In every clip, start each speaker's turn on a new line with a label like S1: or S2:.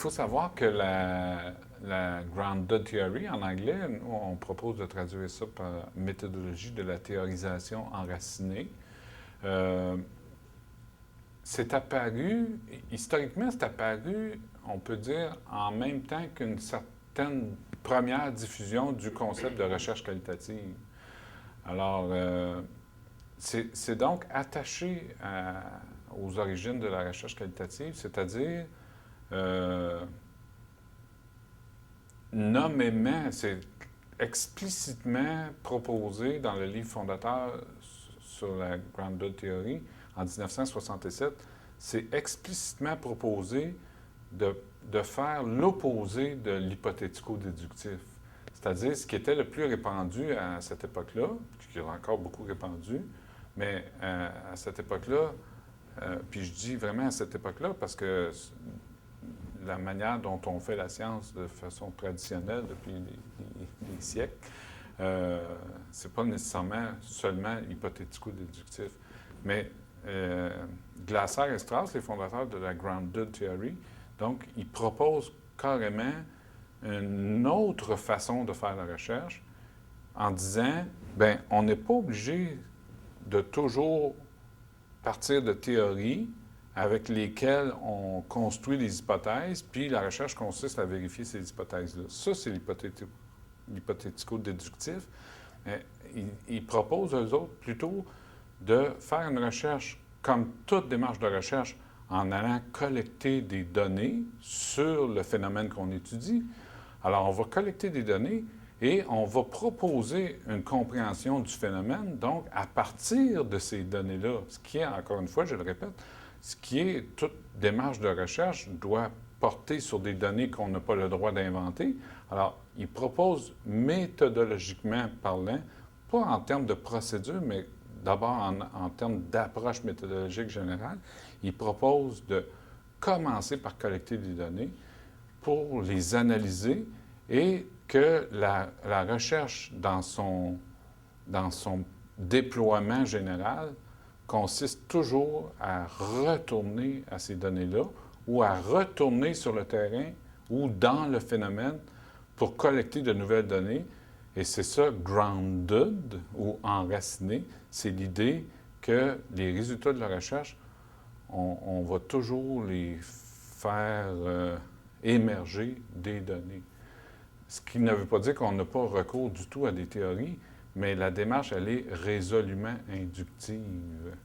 S1: faut savoir que la Grounded Theory, en anglais, nous, on propose de traduire ça par méthodologie de la théorisation enracinée. Euh, c'est apparu, historiquement, c'est apparu, on peut dire, en même temps qu'une certaine première diffusion du concept de recherche qualitative. Alors, c'est donc attaché aux origines de la recherche qualitative, c'est-à-dire nommément, c'est explicitement proposé dans le livre fondateur sur la Grounded Theory en 1967, c'est explicitement proposé de faire l'opposé de l'hypothético-déductif. C'est-à-dire ce qui était le plus répandu à cette époque-là, qui est encore beaucoup répandu, mais à cette époque-là, puis je dis vraiment à cette époque-là parce que la manière dont on fait la science de façon traditionnelle depuis des siècles, c'est pas nécessairement seulement hypothético-déductif. Mais Glasser et Strauss, les fondateurs de la Grounded Theory, donc, ils proposent carrément une autre façon de faire la recherche en disant, ben, on n'est pas obligé de toujours partir de théories avec lesquelles on construit les hypothèses, puis la recherche consiste à vérifier ces hypothèses-là. Ça, c'est l'hypothético-déductif. Ils proposent, eux autres, plutôt de faire une recherche, comme toute démarche de recherche, en allant collecter des données sur le phénomène qu'on étudie. Alors, on va collecter des données et on va proposer une compréhension du phénomène, donc à partir de ces données-là, ce qui est, encore une fois, je le répète, ce qui est toute démarche de recherche doit porter sur des données qu'on n'a pas le droit d'inventer. Alors, il propose méthodologiquement parlant, pas en termes de procédure, mais d'abord en termes d'approche méthodologique générale, il propose de commencer par collecter des données pour les analyser et que la recherche dans son déploiement général consiste toujours à retourner à ces données-là ou à retourner sur le terrain ou dans le phénomène pour collecter de nouvelles données. Et c'est ça, grounded ou enraciné, c'est l'idée que les résultats de la recherche, on va toujours les faire émerger des données. Ce qui ne veut pas dire qu'on n'a pas recours du tout à des théories, mais la démarche, elle est résolument inductive.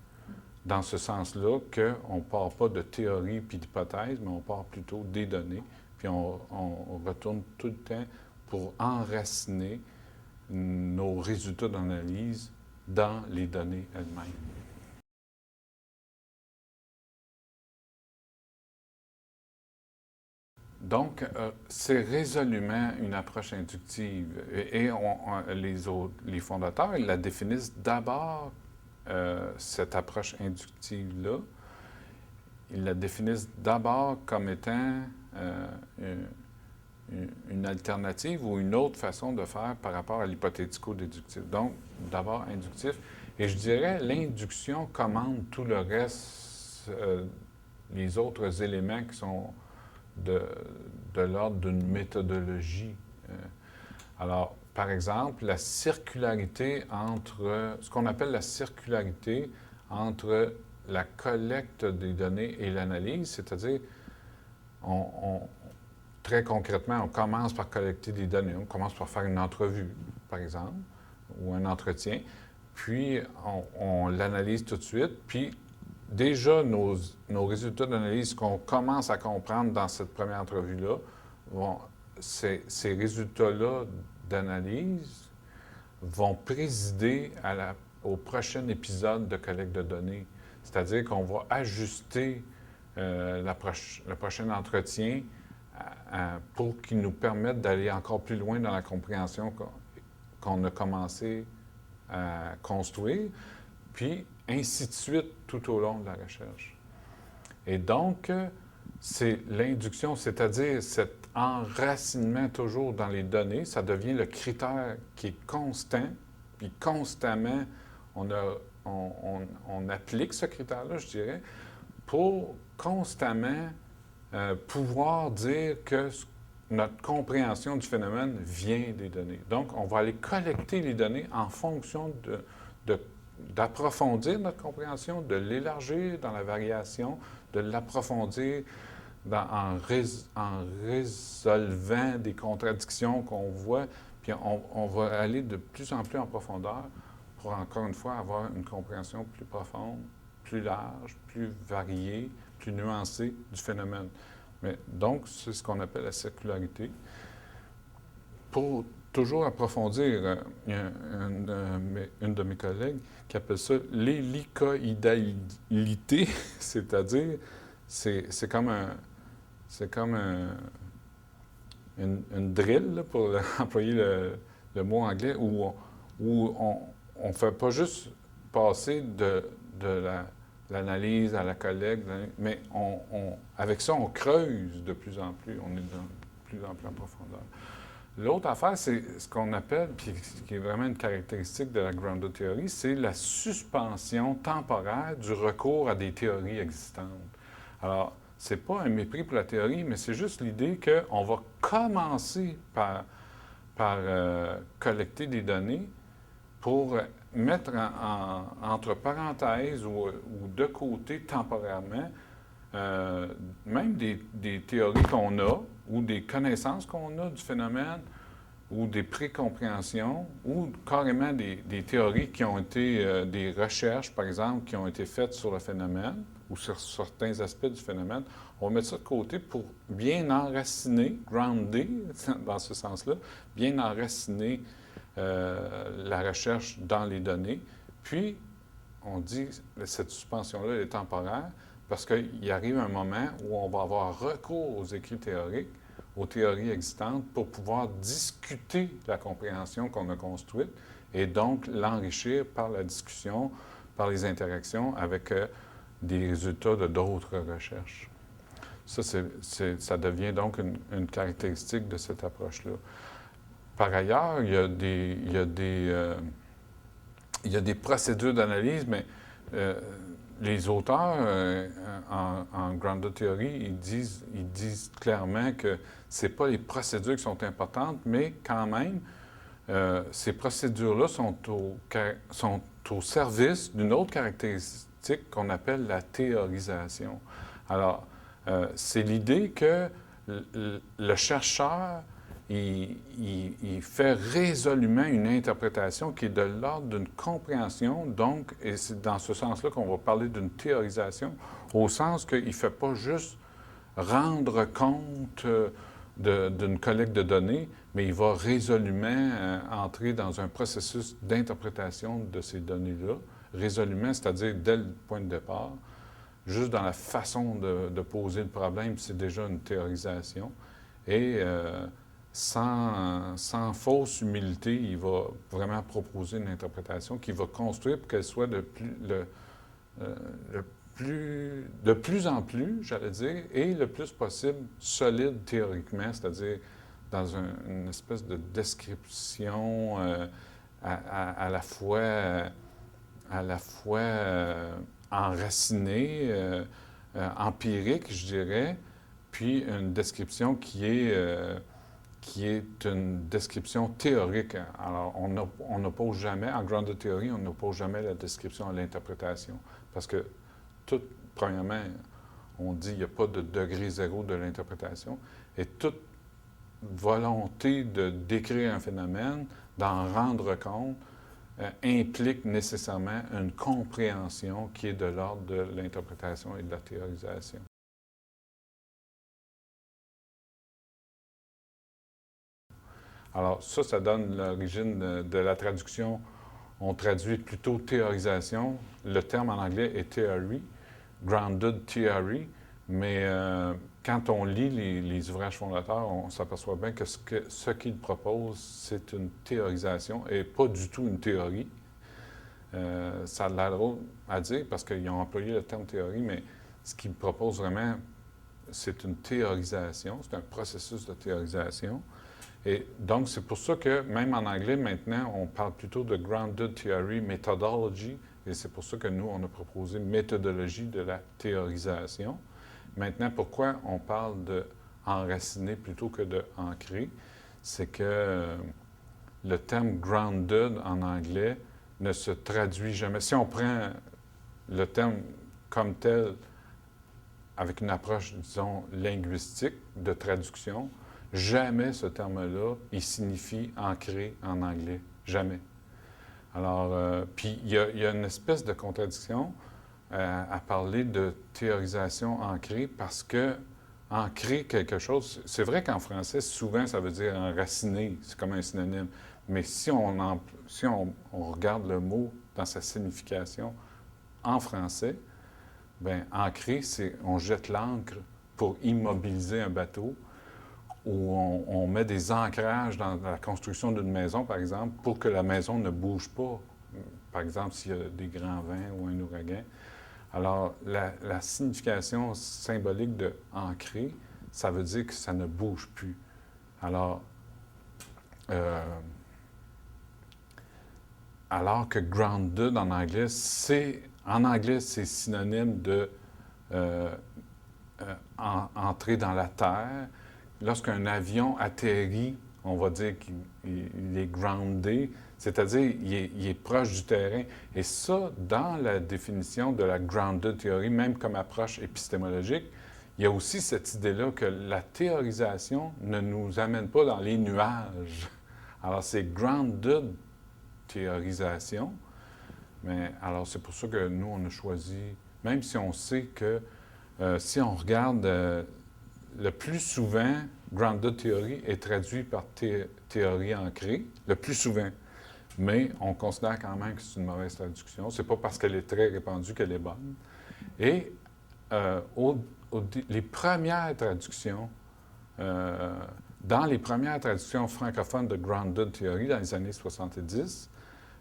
S1: Dans ce sens-là, qu'on ne part pas de théorie puis d'hypothèse, mais on part plutôt des données, puis on retourne tout le temps pour enraciner nos résultats d'analyse dans les données elles-mêmes. Donc, c'est résolument une approche inductive. Et les fondateurs, ils la définissent d'abord, cette approche inductive-là. Ils la définissent d'abord comme étant une alternative ou une autre façon de faire par rapport à l'hypothético-déductif. Donc, d'abord inductif. Et je dirais, l'induction commande tout le reste, les autres éléments qui sont de l'ordre d'une méthodologie. Alors, par exemple, la circularité entre, ce qu'on appelle la circularité entre la collecte des données et l'analyse, c'est-à-dire, très concrètement, on commence par collecter des données, on commence par faire une entrevue, par exemple, ou un entretien, puis on l'analyse tout de suite, puis déjà, nos résultats d'analyse qu'on commence à comprendre dans cette première entrevue-là, ces résultats-là d'analyse vont présider au prochain épisode de collecte de données. C'est-à-dire qu'on va ajuster le prochain entretien pour qu'il nous permette d'aller encore plus loin dans la compréhension qu'on a commencé à construire, puis ainsi de suite tout au long de la recherche. Et donc, c'est l'induction, c'est-à-dire cet enracinement toujours dans les données, ça devient le critère qui est constant, puis constamment, on applique ce critère-là, je dirais, pour constamment pouvoir dire que notre compréhension du phénomène vient des données. Donc, on va aller collecter les données en fonction d'approfondir notre compréhension, de l'élargir dans la variation, de l'approfondir en résolvant des contradictions qu'on voit, puis on va aller de plus en plus en profondeur pour, encore une fois, avoir une compréhension plus profonde, plus large, plus variée, plus nuancée du phénomène. Mais donc, c'est ce qu'on appelle la circularité. Pour toujours approfondir, il y a une de mes collègues qui appelle ça l'hélicoïdalité, c'est-à-dire, c'est comme une drill, là, pour employer le mot anglais, où on ne fait pas juste passer de l'analyse à la collecte, mais avec ça, on creuse de plus en plus, on est de plus en plus en profondeur. L'autre affaire, c'est ce qu'on appelle, puis qui est vraiment une caractéristique de la Grounded Theory, c'est la suspension temporaire du recours à des théories existantes. Alors, c'est pas un mépris pour la théorie, mais c'est juste l'idée qu'on va commencer par collecter des données pour mettre entre parenthèses ou de côté temporairement même des théories qu'on a ou des connaissances qu'on a du phénomène ou des précompréhensions ou carrément des théories qui ont été, des recherches, par exemple, qui ont été faites sur le phénomène ou sur certains aspects du phénomène. On va mettre ça de côté pour bien enraciner, grounder, dans ce sens-là, bien enraciner la recherche dans les données. Puis, on dit que cette suspension-là est temporaire parce qu'il arrive un moment où on va avoir recours aux écrits théoriques, aux théories existantes, pour pouvoir discuter la compréhension qu'on a construite et donc l'enrichir par la discussion, par les interactions avec des résultats de d'autres recherches. Ça devient donc une caractéristique de cette approche-là. Par ailleurs, il y a des procédures d'analyse, mais les auteurs en Grounded Theory, ils disent clairement que ce n'est pas les procédures qui sont importantes, mais quand même, ces procédures-là sont au service d'une autre caractéristique qu'on appelle la théorisation. Alors, c'est l'idée que le chercheur il fait résolument une interprétation qui est de l'ordre d'une compréhension, donc, et c'est dans ce sens-là qu'on va parler d'une théorisation, au sens qu'il ne fait pas juste rendre compte d'une collecte de données, mais il va résolument entrer dans un processus d'interprétation de ces données-là, résolument, c'est-à-dire dès le point de départ, juste dans la façon de poser le problème, c'est déjà une théorisation, et sans fausse humilité, il va vraiment proposer une interprétation qu'il va construire pour qu'elle soit de plus en plus, j'allais dire, et le plus possible solide théoriquement, c'est-à-dire dans une espèce de description à la fois enracinée, empirique, je dirais, puis une description qui est une description théorique. Alors, on n'oppose jamais, en Grounded Theory, on n'oppose jamais la description à l'interprétation. Parce que, premièrement, on dit qu'il n'y a pas de degré zéro de l'interprétation. Et toute volonté de décrire un phénomène, d'en rendre compte, implique nécessairement une compréhension qui est de l'ordre de l'interprétation et de la théorisation. Alors ça donne l'origine de la traduction. On traduit plutôt théorisation. Le terme en anglais est theory, grounded theory, mais quand on lit les ouvrages fondateurs, on s'aperçoit bien que ce qu'ils proposent, c'est une théorisation et pas du tout une théorie. Ça a l'air drôle à dire parce qu'ils ont employé le terme théorie, mais ce qu'ils proposent vraiment, c'est une théorisation, c'est un processus de théorisation. Et donc, c'est pour ça que, même en anglais, maintenant, on parle plutôt de Grounded Theory Methodology, et c'est pour ça que nous, on a proposé méthodologie de la théorisation. Maintenant, pourquoi on parle de enraciner plutôt que de ancrer? C'est que le terme grounded en anglais ne se traduit jamais. Si on prend le terme comme tel avec une approche, disons, linguistique de traduction, jamais ce terme-là, il signifie ancré en anglais. Jamais. Alors, puis il y a une espèce de contradiction à parler de théorisation ancrée parce que ancrer quelque chose, c'est vrai qu'en français, souvent, ça veut dire enraciner, c'est comme un synonyme. Mais si on regarde le mot dans sa signification en français, bien, ancrer, c'est on jette l'ancre pour immobiliser un bateau ou on met des ancrages dans la construction d'une maison, par exemple, pour que la maison ne bouge pas. Par exemple, s'il y a des grands vents ou un ouragan. Alors, la signification symbolique de ancrer, ça veut dire que ça ne bouge plus. Alors, alors que grounded en anglais, c'est synonyme de entrer dans la terre. Lorsqu'un avion atterrit, on va dire qu'il est groundé, c'est-à-dire il est proche du terrain. Et ça, dans la définition de la grounded theory, même comme approche épistémologique, il y a aussi cette idée-là que la théorisation ne nous amène pas dans les nuages. Alors, c'est grounded théorisation, mais alors c'est pour ça que nous, on a choisi, même si on sait que si on regarde le plus souvent, grounded theory est traduit par théorie ancrée, le plus souvent. Mais on considère quand même que c'est une mauvaise traduction. C'est pas parce qu'elle est très répandue qu'elle est bonne. Et les premières traductions, dans les premières traductions francophones de grounded theory dans les années 70,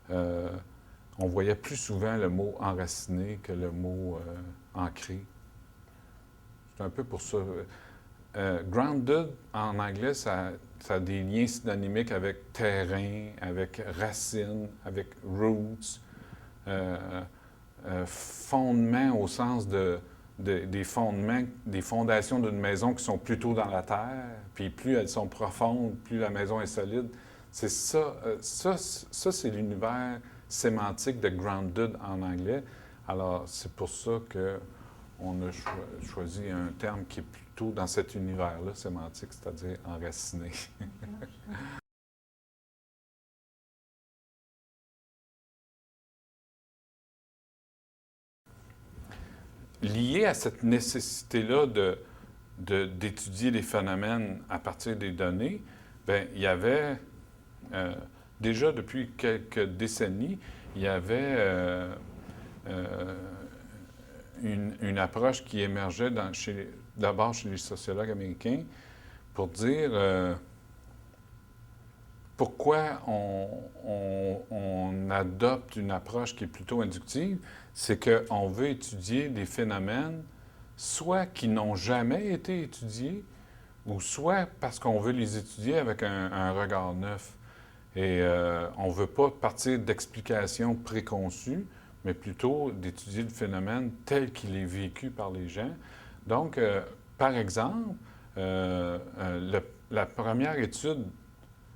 S1: on voyait plus souvent le mot enraciné que le mot ancré. C'est un peu pour ça. Grounded, en anglais, ça a des liens synonymiques avec terrain, avec racine, avec roots, fondement au sens des fondements, des fondations d'une maison qui sont plutôt dans la terre, puis plus elles sont profondes, plus la maison est solide. C'est ça, ça c'est l'univers sémantique de grounded en anglais. Alors, c'est pour ça qu'on a choisi un terme qui est plutôt dans cet univers-là sémantique, c'est-à-dire enraciné. Lié à cette nécessité-là d'étudier les phénomènes à partir des données, bien, il y avait, déjà depuis quelques décennies, il y avait une approche qui émergeait d'abord chez les sociologues américains pour dire pourquoi on adopte une approche qui est plutôt inductive, c'est qu'on veut étudier des phénomènes soit qui n'ont jamais été étudiés, ou soit parce qu'on veut les étudier avec un regard neuf. Et on ne veut pas partir d'explications préconçues, mais plutôt d'étudier le phénomène tel qu'il est vécu par les gens. Donc, par exemple, la première étude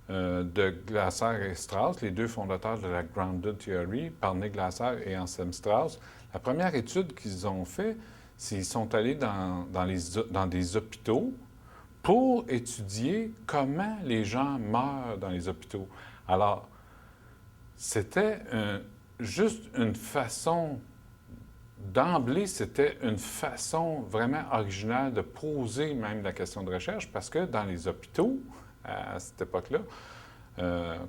S1: de Glasser et Strauss, les deux fondateurs de la Grounded Theory, par Nick Glasser et Anselm Strauss, la première étude qu'ils ont faite, c'est qu'ils sont allés dans des hôpitaux pour étudier comment les gens meurent dans les hôpitaux. Alors, c'était juste une façon, d'emblée, c'était une façon vraiment originale de poser même la question de recherche, parce que dans les hôpitaux, à cette époque-là,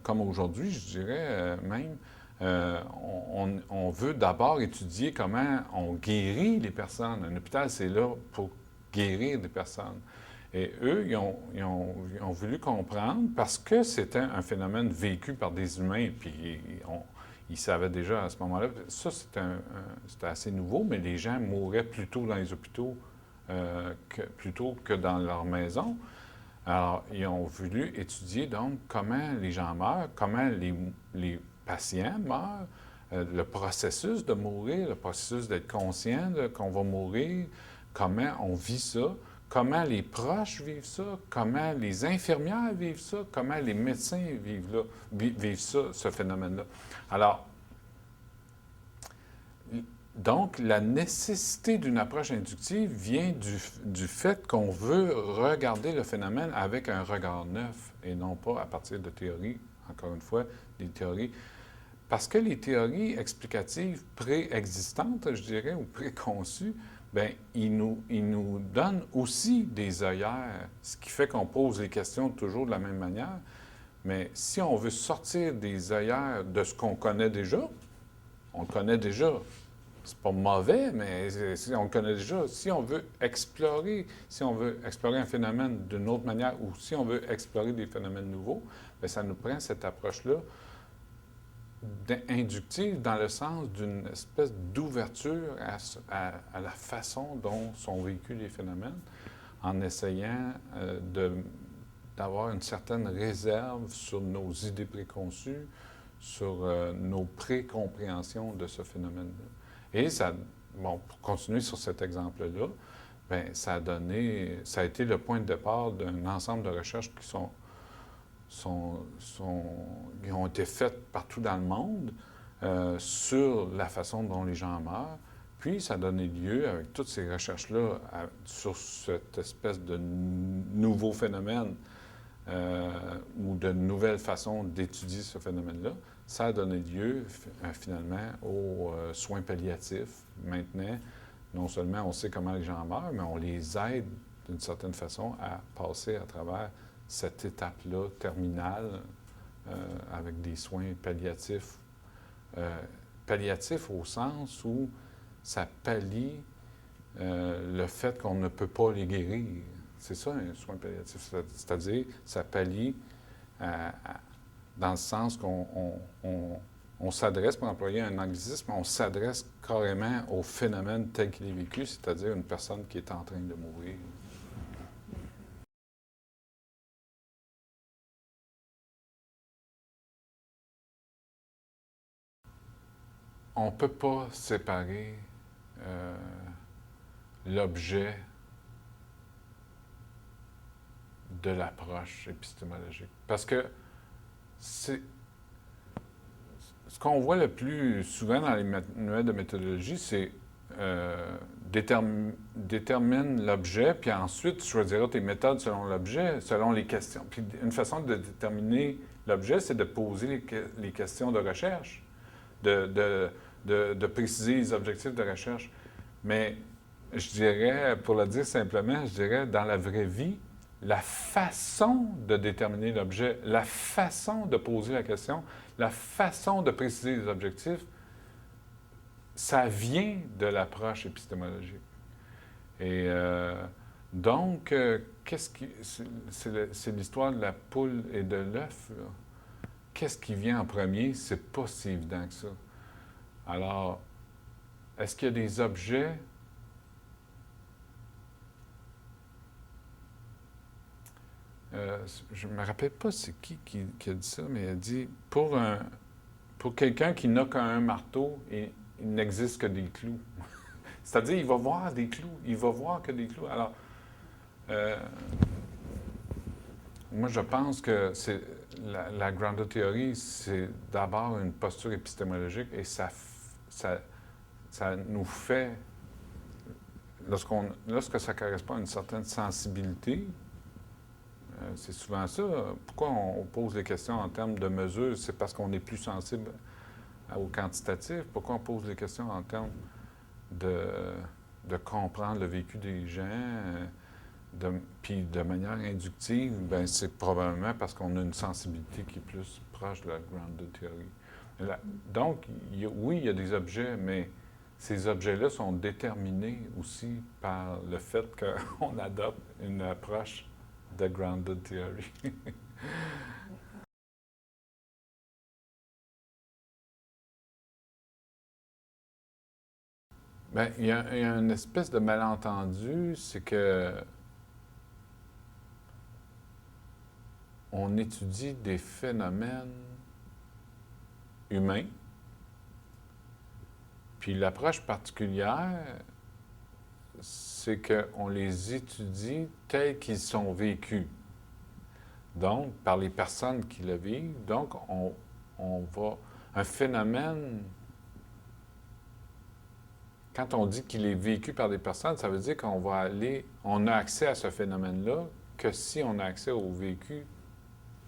S1: comme aujourd'hui, je dirais même, on veut d'abord étudier comment on guérit les personnes. Un hôpital, c'est là pour guérir des personnes. Et eux, ils ont voulu comprendre, parce que c'était un phénomène vécu par des humains, puis ils savaient déjà à ce moment-là, ça c'était assez nouveau, mais les gens mouraient plutôt dans les hôpitaux plutôt que dans leur maison. Alors, ils ont voulu étudier donc comment les gens meurent, comment les patients meurent, le processus de mourir, le processus d'être conscient qu'on va mourir, comment on vit ça, comment les proches vivent ça, comment les infirmières vivent ça, comment les médecins vivent ça, ce phénomène-là. Alors, donc, la nécessité d'une approche inductive vient du fait qu'on veut regarder le phénomène avec un regard neuf et non pas à partir de théories, encore une fois, des théories. Parce que les théories explicatives préexistantes, je dirais, ou préconçues, bien, ils nous donnent aussi des œillères, ce qui fait qu'on pose les questions toujours de la même manière. Mais si on veut sortir des œillères de ce qu'on connaît déjà, on le connaît déjà. C'est pas mauvais, mais on le connaît déjà. Si on veut explorer un phénomène d'une autre manière ou si on veut explorer des phénomènes nouveaux, bien, ça nous prend cette approche-là inductive dans le sens d'une espèce d'ouverture à la façon dont sont vécus les phénomènes en essayant d'avoir une certaine réserve sur nos idées préconçues, sur nos précompréhensions de ce phénomène-là. Et ça, bon, pour continuer sur cet exemple-là, bien, ça a été le point de départ d'un ensemble de recherches qui ont été faites partout dans le monde sur la façon dont les gens meurent. Puis, ça a donné lieu, avec toutes ces recherches-là, sur cette espèce de nouveau phénomène ou de nouvelles façons d'étudier ce phénomène-là, ça a donné lieu finalement aux soins palliatifs. Maintenant, non seulement on sait comment les gens meurent, mais on les aide d'une certaine façon à passer à travers cette étape-là terminale avec des soins palliatifs. Palliatifs au sens où ça pallie le fait qu'on ne peut pas les guérir. C'est ça, un soin palliatif. C'est-à-dire, ça pallie dans le sens qu'on s'adresse, pour employer un anglicisme, on s'adresse carrément au phénomène tel qu'il est vécu, c'est-à-dire une personne qui est en train de mourir. On ne peut pas séparer l'objet de l'approche épistémologique. Parce que ce qu'on voit le plus souvent dans les manuels de méthodologie, c'est détermine l'objet, puis ensuite tu choisiras tes méthodes selon l'objet, selon les questions. Puis une façon de déterminer l'objet, c'est de poser les questions de recherche, de préciser les objectifs de recherche. Mais je dirais, pour le dire simplement, je dirais, dans la vraie vie, la façon de déterminer l'objet, la façon de poser la question, la façon de préciser les objectifs, ça vient de l'approche épistémologique. Et donc, c'est l'histoire de la poule et de l'œuf. Qu'est-ce qui vient en premier? C'est pas si évident que ça. Alors, est-ce qu'il y a des objets je ne me rappelle pas c'est qui a dit ça, mais il a dit pour quelqu'un qui n'a qu'un marteau, il n'existe que des clous. C'est-à-dire, il va voir des clous, il va voir que des clous. Alors, moi, je pense que la grounded theory, c'est d'abord une posture épistémologique et ça nous fait, lorsque ça correspond à une certaine sensibilité, c'est souvent ça. Pourquoi on pose les questions en termes de mesures? C'est parce qu'on est plus sensible au quantitatif. Pourquoi on pose les questions en termes de comprendre le vécu des gens, puis de manière inductive? Bien, c'est probablement parce qu'on a une sensibilité qui est plus proche de la grounded theory. Donc, oui, il y a des objets, mais ces objets-là sont déterminés aussi par le fait qu'on adopte une approche de grounded theory. Bien, il y a une espèce de malentendu, c'est que on étudie des phénomènes humains, puis l'approche particulière c'est qu'on les étudie tels qu'ils sont vécus. Donc, par les personnes qui le vivent. Donc, on va... Un phénomène, quand on dit qu'il est vécu par des personnes, ça veut dire qu'on va aller... On a accès à ce phénomène-là que si on a accès au vécu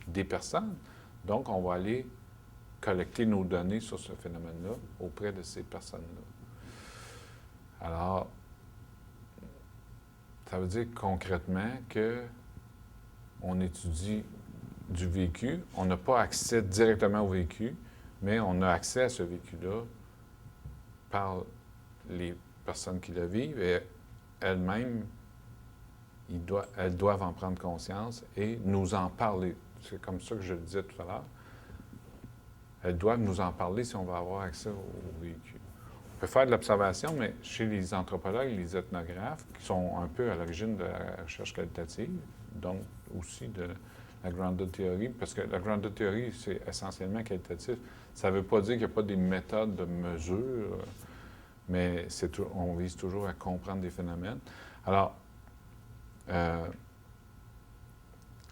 S1: des personnes. Donc, on va aller collecter nos données sur ce phénomène-là auprès de ces personnes-là. Alors, ça veut dire concrètement qu'on étudie du vécu. On n'a pas accès directement au vécu, mais on a accès à ce vécu-là par les personnes qui le vivent et elles-mêmes, elles doivent en prendre conscience et nous en parler. C'est comme ça que je le disais tout à l'heure. Elles doivent nous en parler si on va avoir accès au vécu. On peut faire de l'observation, mais chez les anthropologues et les ethnographes, qui sont un peu à l'origine de la recherche qualitative, donc aussi de la Grounded Theory, parce que la Grounded Theory, c'est essentiellement qualitatif. Ça ne veut pas dire qu'il n'y a pas des méthodes de mesure, mais on vise toujours à comprendre des phénomènes. Alors,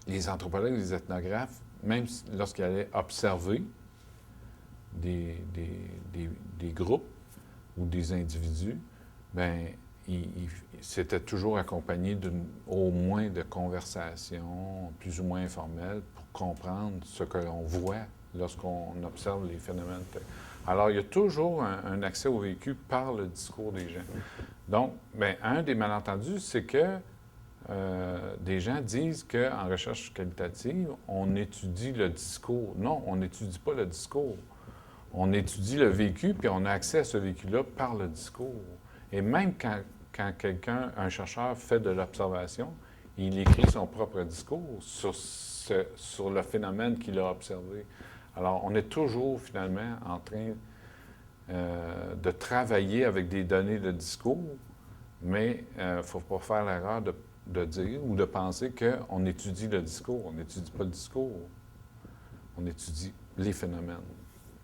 S1: les anthropologues et les ethnographes, même lorsqu'ils allaient observer des groupes ou des individus, bien, c'était toujours accompagné au moins de conversations plus ou moins informelles pour comprendre ce que l'on voit lorsqu'on observe les phénomènes. Alors, il y a toujours un accès au vécu par le discours des gens. Donc, bien, un des malentendus, c'est que des gens disent qu'en recherche qualitative, on étudie le discours. Non, on n'étudie pas le discours. On étudie le vécu, puis on a accès à ce vécu-là par le discours. Et même quand quelqu'un, un chercheur, fait de l'observation, il écrit son propre discours sur le phénomène qu'il a observé. Alors, on est toujours, finalement, en train de travailler avec des données de discours, mais il ne faut pas faire l'erreur de dire ou de penser qu'on étudie le discours. On n'étudie pas le discours. On étudie les phénomènes,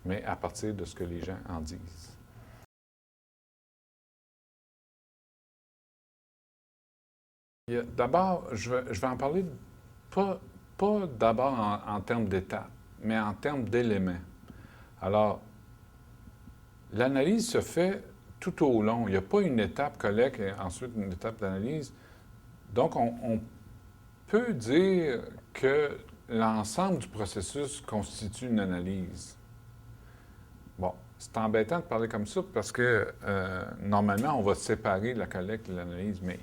S1: mais à partir de ce que les gens en disent. D'abord, je vais en parler pas d'abord en termes d'étapes, mais en termes d'éléments. Alors, l'analyse se fait tout au long. Il n'y a pas une étape collecte et ensuite une étape d'analyse. Donc, on peut dire que l'ensemble du processus constitue une analyse. Bon, c'est embêtant de parler comme ça parce que normalement, on va séparer la collecte et l'analyse, mais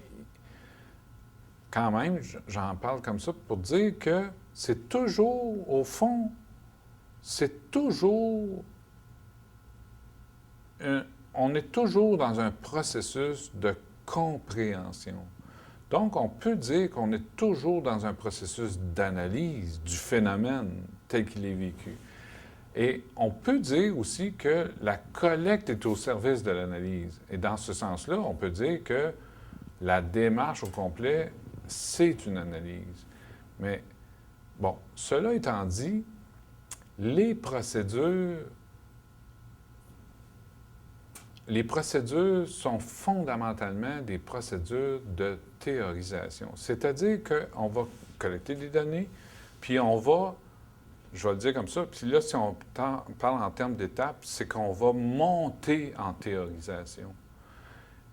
S1: quand même, j'en parle comme ça pour dire que c'est toujours, au fond, c'est toujours... on est toujours dans un processus de compréhension. Donc, on peut dire qu'on est toujours dans un processus d'analyse du phénomène tel qu'il est vécu. Et on peut dire aussi que la collecte est au service de l'analyse. Et dans ce sens-là, on peut dire que la démarche au complet, c'est une analyse. Mais, bon, cela étant dit, les procédures sont fondamentalement des procédures de théorisation. C'est-à-dire qu'on va collecter des données, puis on va, je vais le dire comme ça, puis là, si on parle en termes d'étapes, c'est qu'on va monter en théorisation.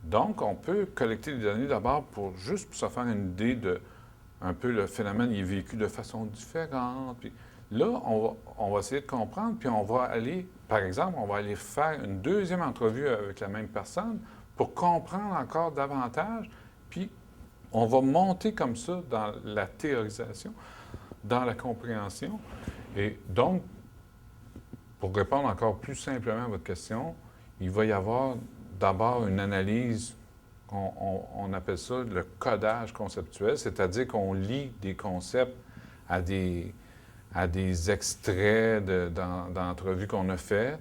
S1: Donc, on peut collecter des données d'abord juste pour se faire une idée de un peu le phénomène, il est vécu de façon différente. Puis là, on va essayer de comprendre, puis on va aller, par exemple, on va aller faire une deuxième entrevue avec la même personne pour comprendre encore davantage, puis on va monter comme ça dans la théorisation, dans la compréhension. Et donc, pour répondre encore plus simplement à votre question, il va y avoir d'abord une analyse, on appelle ça le codage conceptuel, c'est-à-dire qu'on lit des concepts à des extraits d'entrevues qu'on a faites,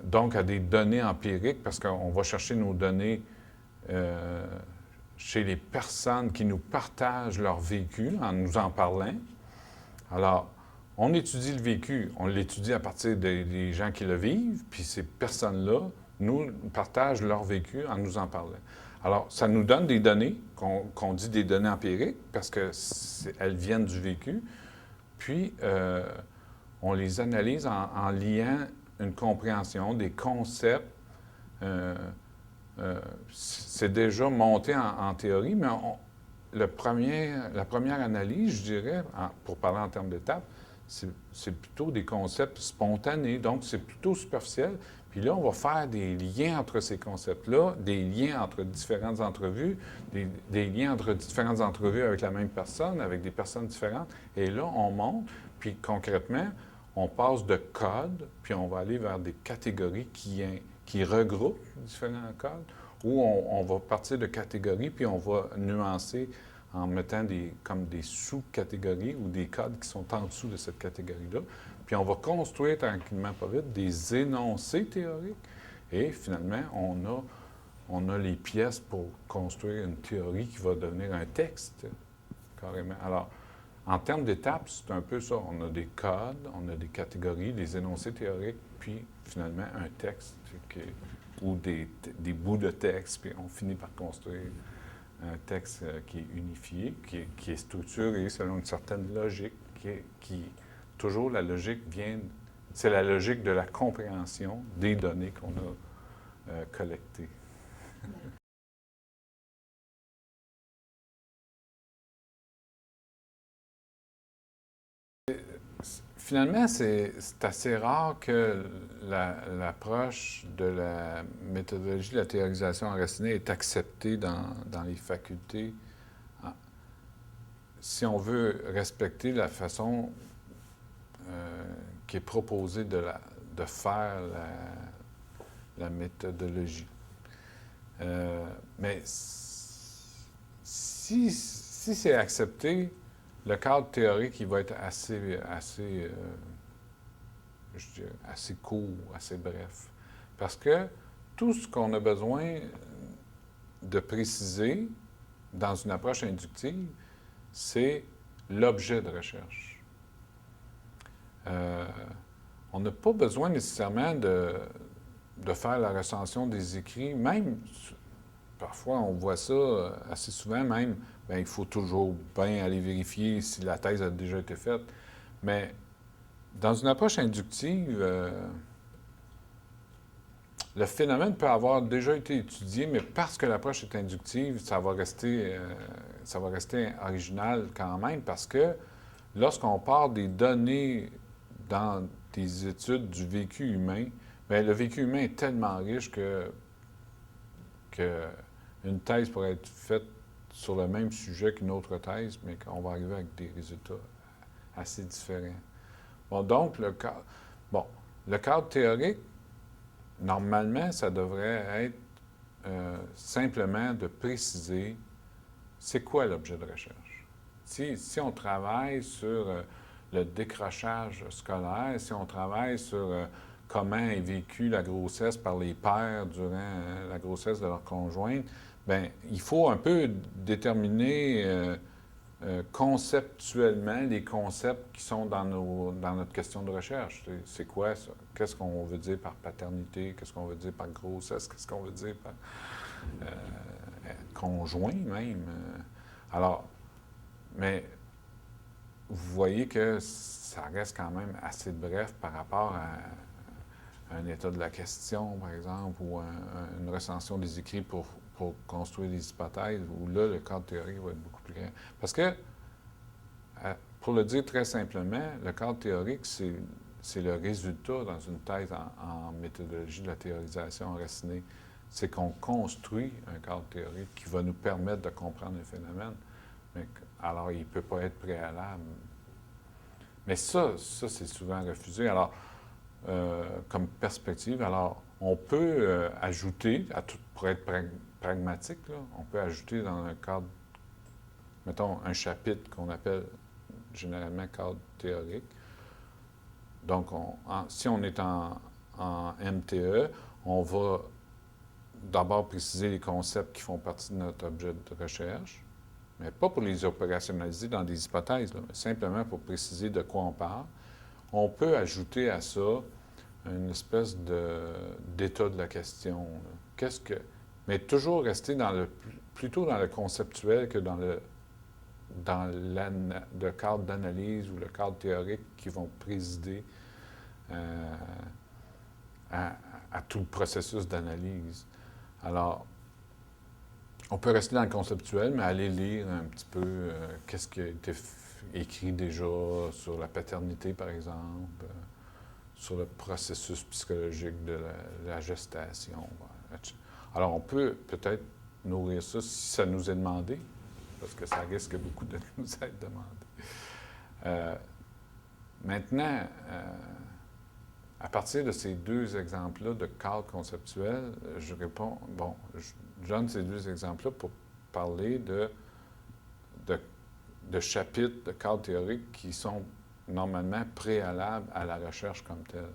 S1: donc à des données empiriques, parce qu'on va chercher nos données chez les personnes qui nous partagent leur vécu en nous en parlant. Alors, on étudie le vécu, on l'étudie à partir des gens qui le vivent, puis ces personnes-là nous partagent leur vécu en nous en parlant. Alors, ça nous donne des données, qu'on dit des données empiriques, parce qu'elles viennent du vécu, puis on les analyse en liant une compréhension, des concepts. C'est déjà monté en théorie, mais la première analyse, je dirais, pour parler en termes d'étapes, c'est plutôt des concepts spontanés, donc c'est plutôt superficiel. Puis là, on va faire des liens entre ces concepts-là, des liens entre différentes entrevues, des liens entre différentes entrevues avec la même personne, avec des personnes différentes. Et là, on monte, puis concrètement, on passe de codes, puis on va aller vers des catégories qui regroupent différents codes, ou on va partir de catégories, puis on va nuancer en mettant comme des sous-catégories ou des codes qui sont en dessous de cette catégorie-là. Puis on va construire tranquillement, pas vite, des énoncés théoriques. Et finalement, on a les pièces pour construire une théorie qui va devenir un texte, carrément. Alors, en termes d'étapes, c'est un peu ça. On a des codes, on a des catégories, des énoncés théoriques, puis finalement un texte ou des bouts de texte, puis on finit par construire un texte qui est unifié, qui est structuré selon une certaine logique, toujours la logique c'est la logique de la compréhension des données qu'on a collectées. Finalement, c'est assez rare que l'approche de la méthodologie de la théorisation enracinée est acceptée dans les facultés si on veut respecter la façon qui est proposée de faire la méthodologie. Mais si c'est accepté, le cadre théorique, il va être je dirais, assez court, assez bref. Parce que tout ce qu'on a besoin de préciser dans une approche inductive, c'est l'objet de recherche. On n'a pas besoin nécessairement de faire la recension des écrits, même, parfois on voit ça assez souvent même, bien, il faut toujours bien aller vérifier si la thèse a déjà été faite. Mais dans une approche inductive, le phénomène peut avoir déjà été étudié, mais parce que l'approche est inductive, ça va rester original quand même, parce que lorsqu'on part des données dans des études du vécu humain, bien, le vécu humain est tellement riche que une thèse pourrait être faite sur le même sujet qu'une autre thèse, mais qu'on va arriver avec des résultats assez différents. Bon, donc, le cadre théorique, normalement, ça devrait être simplement de préciser c'est quoi l'objet de recherche. Si on travaille sur le décrochage scolaire, si on travaille sur comment est vécue la grossesse par les pères durant la grossesse de leur conjointe, bien, il faut un peu déterminer conceptuellement les concepts qui sont dans notre question de recherche. C'est quoi ça? Qu'est-ce qu'on veut dire par paternité? Qu'est-ce qu'on veut dire par grossesse? Qu'est-ce qu'on veut dire par conjoint même? Alors, mais vous voyez que ça reste quand même assez bref par rapport à un état de la question, par exemple, ou une recension des écrits pour construire des hypothèses, où là, le cadre théorique va être beaucoup plus grand. Parce que, pour le dire très simplement, le cadre théorique, c'est le résultat dans une thèse en méthodologie de la théorisation enracinée. C'est qu'on construit un cadre théorique qui va nous permettre de comprendre un phénomène. Alors, il ne peut pas être préalable. Mais ça c'est souvent refusé. Alors, comme perspective, alors, on peut ajouter, pour être pragmatique, là, on peut ajouter dans un cadre, mettons, un chapitre qu'on appelle généralement cadre théorique. Donc, si on est en MTE, on va d'abord préciser les concepts qui font partie de notre objet de recherche, mais pas pour les opérationnaliser dans des hypothèses, là, mais simplement pour préciser de quoi on parle. On peut ajouter à ça une espèce d'état de la question. mais toujours rester plutôt dans le conceptuel que dans le cadre d'analyse ou le cadre théorique qui vont présider euh, à, à tout le processus d'analyse. Alors, on peut rester dans le conceptuel, mais aller lire un petit peu qu'est-ce qui a été écrit déjà sur la paternité, par exemple, sur le processus psychologique de la gestation. Etc. Alors, on peut peut-être nourrir ça si ça nous est demandé, parce que ça risque beaucoup de nous être demandé. Maintenant, à partir de ces deux exemples-là de cadre conceptuel, je réponds, bon, je donne ces deux exemples-là pour parler de chapitres de cadre théorique qui sont normalement préalables à la recherche comme telle.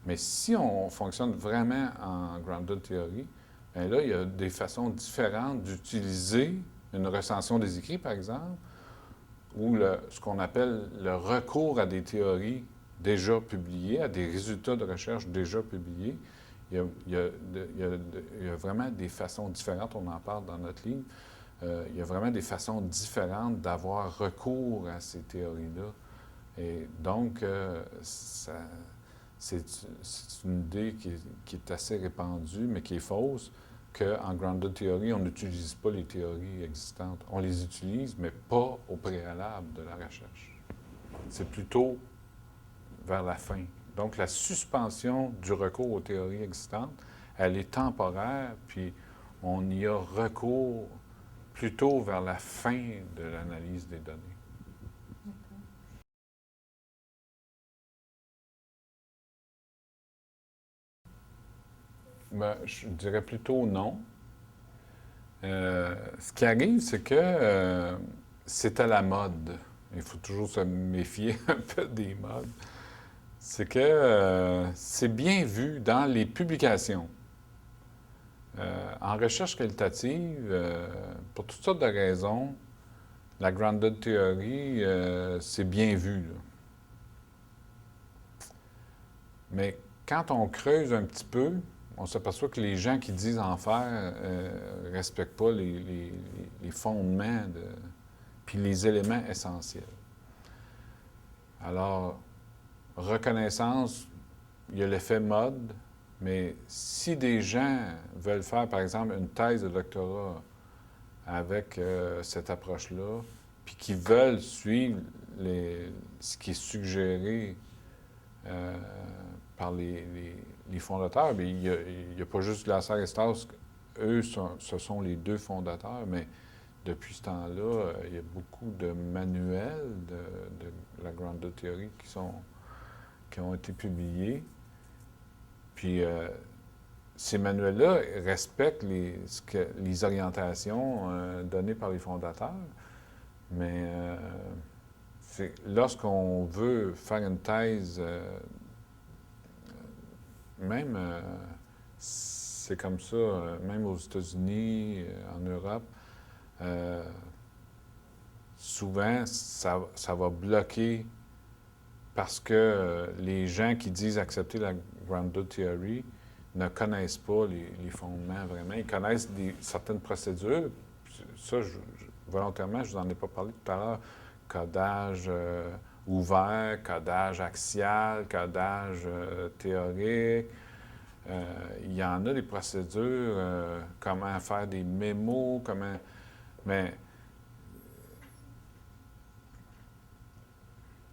S1: Mais si on fonctionne vraiment en grounded theory, bien là, il y a des façons différentes d'utiliser une recension des écrits, par exemple, ou ce qu'on appelle le recours à des théories déjà publiées, à des résultats de recherche déjà publiés. Il y a vraiment des façons différentes, on en parle dans notre livre, il y a vraiment des façons différentes d'avoir recours à ces théories-là. Et donc, c'est une idée qui est assez répandue, mais qui est fausse, qu'en grounded theory, on n'utilise pas les théories existantes. On les utilise, mais pas au préalable de la recherche. C'est plutôt vers la fin. Donc, la suspension du recours aux théories existantes, elle est temporaire, puis on y a recours plutôt vers la fin de l'analyse des données. Ben, je dirais plutôt non. Ce qui arrive, c'est que c'est à la mode. Il faut toujours se méfier un peu des modes. C'est que c'est bien vu dans les publications. En recherche qualitative, pour toutes sortes de raisons, la grounded theory, c'est bien vu, là. Mais quand on creuse un petit peu, on s'aperçoit que les gens qui disent en faire ne respectent pas les fondements, puis les éléments essentiels. Alors, reconnaissance, il y a l'effet mode, mais si des gens veulent faire, par exemple, une thèse de doctorat avec cette approche-là, puis qui veulent suivre ce qui est suggéré euh, par les fondateurs, bien, il n'y a pas juste Glasser et Strauss, eux, ce sont les deux fondateurs, mais depuis ce temps-là, il y a beaucoup de manuels de la grounded theory qui ont été publiés. Puis ces manuels-là respectent les orientations données par les fondateurs, mais lorsqu'on veut faire une thèse, même c'est comme ça, même aux États-Unis, en Europe, euh, souvent ça va bloquer parce que les gens qui disent accepter la grounded theory ne connaissent pas les fondements vraiment. Ils connaissent certaines procédures. Ça, volontairement, je ne vous en ai pas parlé tout à l'heure. Codage ouvert, codage axial, codage théorique. Il y en a des procédures, comment faire des mémos, mais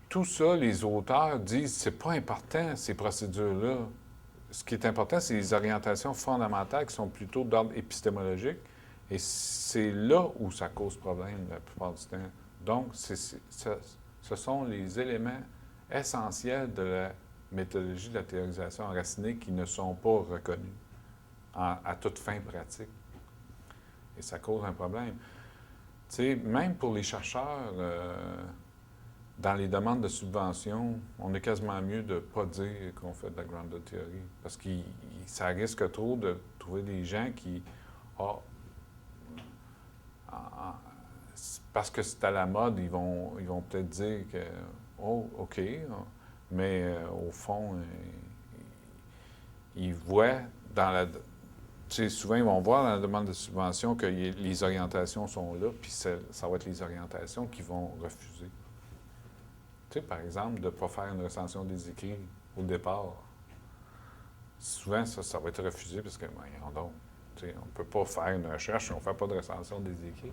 S1: tout ça, les auteurs disent, c'est pas important, ces procédures-là. Ce qui est important, c'est les orientations fondamentales qui sont plutôt d'ordre épistémologique. Et c'est là où ça cause problème la plupart du temps. Donc, ce sont les éléments essentiels de la méthodologie de la théorisation enracinée qui ne sont pas reconnus à toute fin pratique. Et ça cause un problème. Tu sais, même pour les chercheurs, dans les demandes de subvention, on est quasiment mieux de ne pas dire qu'on fait de la grounded theory. Parce que ça risque trop de trouver des gens qui, ah, parce que c'est à la mode, ils vont peut-être dire que, oh, OK, mais au fond, ils voient dans sais, souvent, ils vont voir dans la demande de subvention que les orientations sont là, puis ça va être les orientations qui vont refuser. Tu sais, par exemple, de ne pas faire une recension des écrits au départ. Souvent, ça va être refusé parce que, voyons donc, tu sais, on ne peut pas faire une recherche si on ne fait pas de recension des écrits.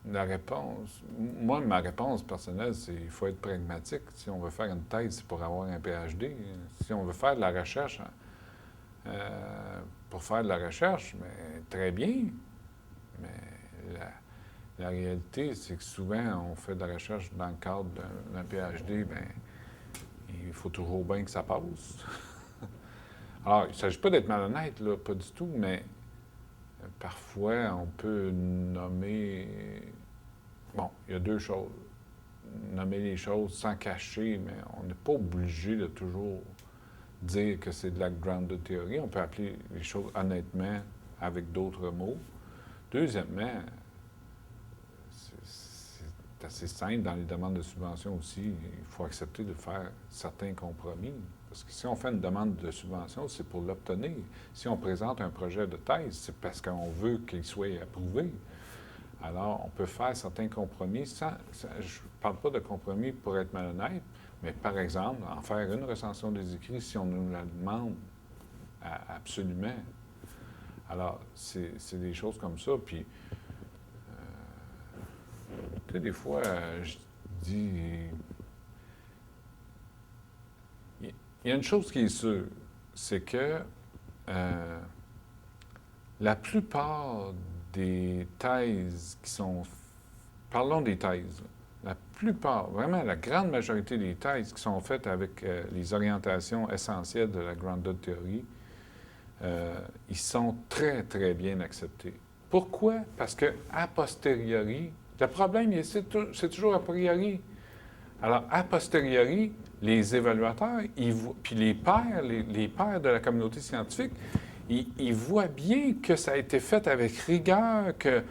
S1: La réponse, moi, ma réponse personnelle, c'est qu'il faut être pragmatique. Si on veut faire une thèse, c'est pour avoir un PhD. Si on veut faire de la recherche, pour faire de la recherche, mais très bien. Mais la réalité, c'est que souvent, on fait de la recherche dans le cadre d'un PhD, bien, il faut toujours bien que ça passe. Alors, il ne s'agit pas d'être malhonnête, là, pas du tout, mais parfois, on peut nommer. Bon, il y a deux choses. Nommer les choses sans cacher, mais on n'est pas obligé de toujours dire que c'est de la grounded theory. On peut appeler les choses honnêtement avec d'autres mots. Deuxièmement, c'est assez simple dans les demandes de subvention aussi. Il faut accepter de faire certains compromis. Parce que si on fait une demande de subvention, c'est pour l'obtenir. Si on présente un projet de thèse, c'est parce qu'on veut qu'il soit approuvé. Alors, on peut faire certains compromis je ne parle pas de compromis pour être malhonnête, mais par exemple, en faire une recension des écrits si on nous la demande absolument. Alors, c'est des choses comme ça. Puis, tu sais, des fois, je dis. Il y a une chose qui est sûre, c'est que la plupart des thèses qui sont. Parlons des thèses. La plupart, vraiment la grande majorité des thèses qui sont faites avec les orientations essentielles de la grounded theory, ils sont très, très bien acceptés. Pourquoi? Parce que a posteriori, le problème, c'est toujours a priori. Alors, a posteriori, les évaluateurs, puis les pairs de la communauté scientifique, ils voient bien que ça a été fait avec rigueur, que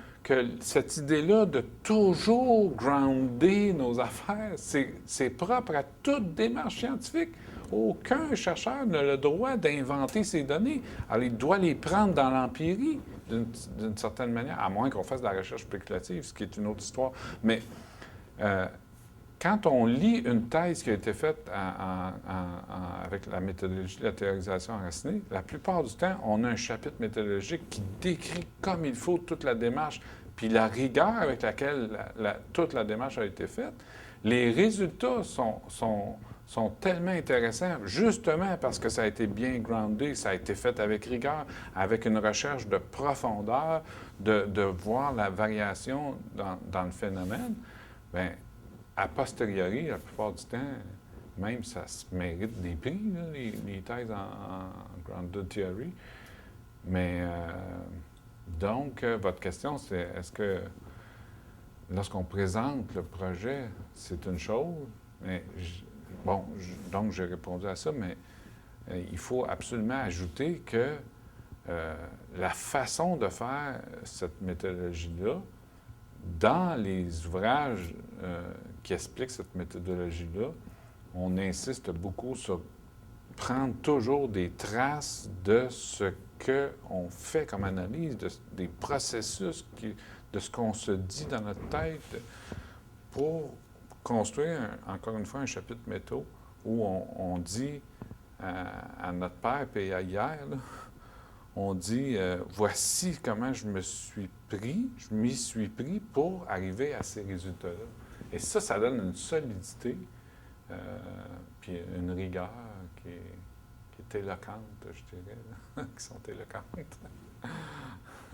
S1: cette idée-là de toujours grounder nos affaires, c'est propre à toute démarche scientifique. Aucun chercheur n'a le droit d'inventer ces données. Alors, il doit les prendre dans l'empirie, d'une certaine manière, à moins qu'on fasse de la recherche spéculative, ce qui est une autre histoire. Mais quand on lit une thèse qui a été faite avec la méthodologie de la théorisation enracinée, la plupart du temps, on a un chapitre méthodologique qui décrit comme il faut toute la démarche, puis la rigueur avec laquelle toute la démarche a été faite. Les résultats sont tellement intéressants, justement parce que ça a été bien groundé, ça a été fait avec rigueur, avec une recherche de profondeur, de voir la variation dans le phénomène. Bien, a posteriori, la plupart du temps, même ça se mérite des prix, là, les thèses en grounded theory. Mais donc, votre question, c'est est-ce que lorsqu'on présente le projet, c'est une chose? Mais donc j'ai répondu à ça, mais il faut absolument ajouter que la façon de faire cette méthodologie-là, dans les ouvrages qui expliquent cette méthodologie-là, on insiste beaucoup sur prendre toujours des traces de ce qu'on fait comme analyse, des processus, de ce qu'on se dit dans notre tête pour construire, encore une fois, un chapitre métaux où on dit à notre père et à hier, là, on dit voici comment je m'y suis pris pour arriver à ces résultats-là. Et ça donne une solidité, puis une rigueur qui est éloquente, je dirais, qui sont éloquentes.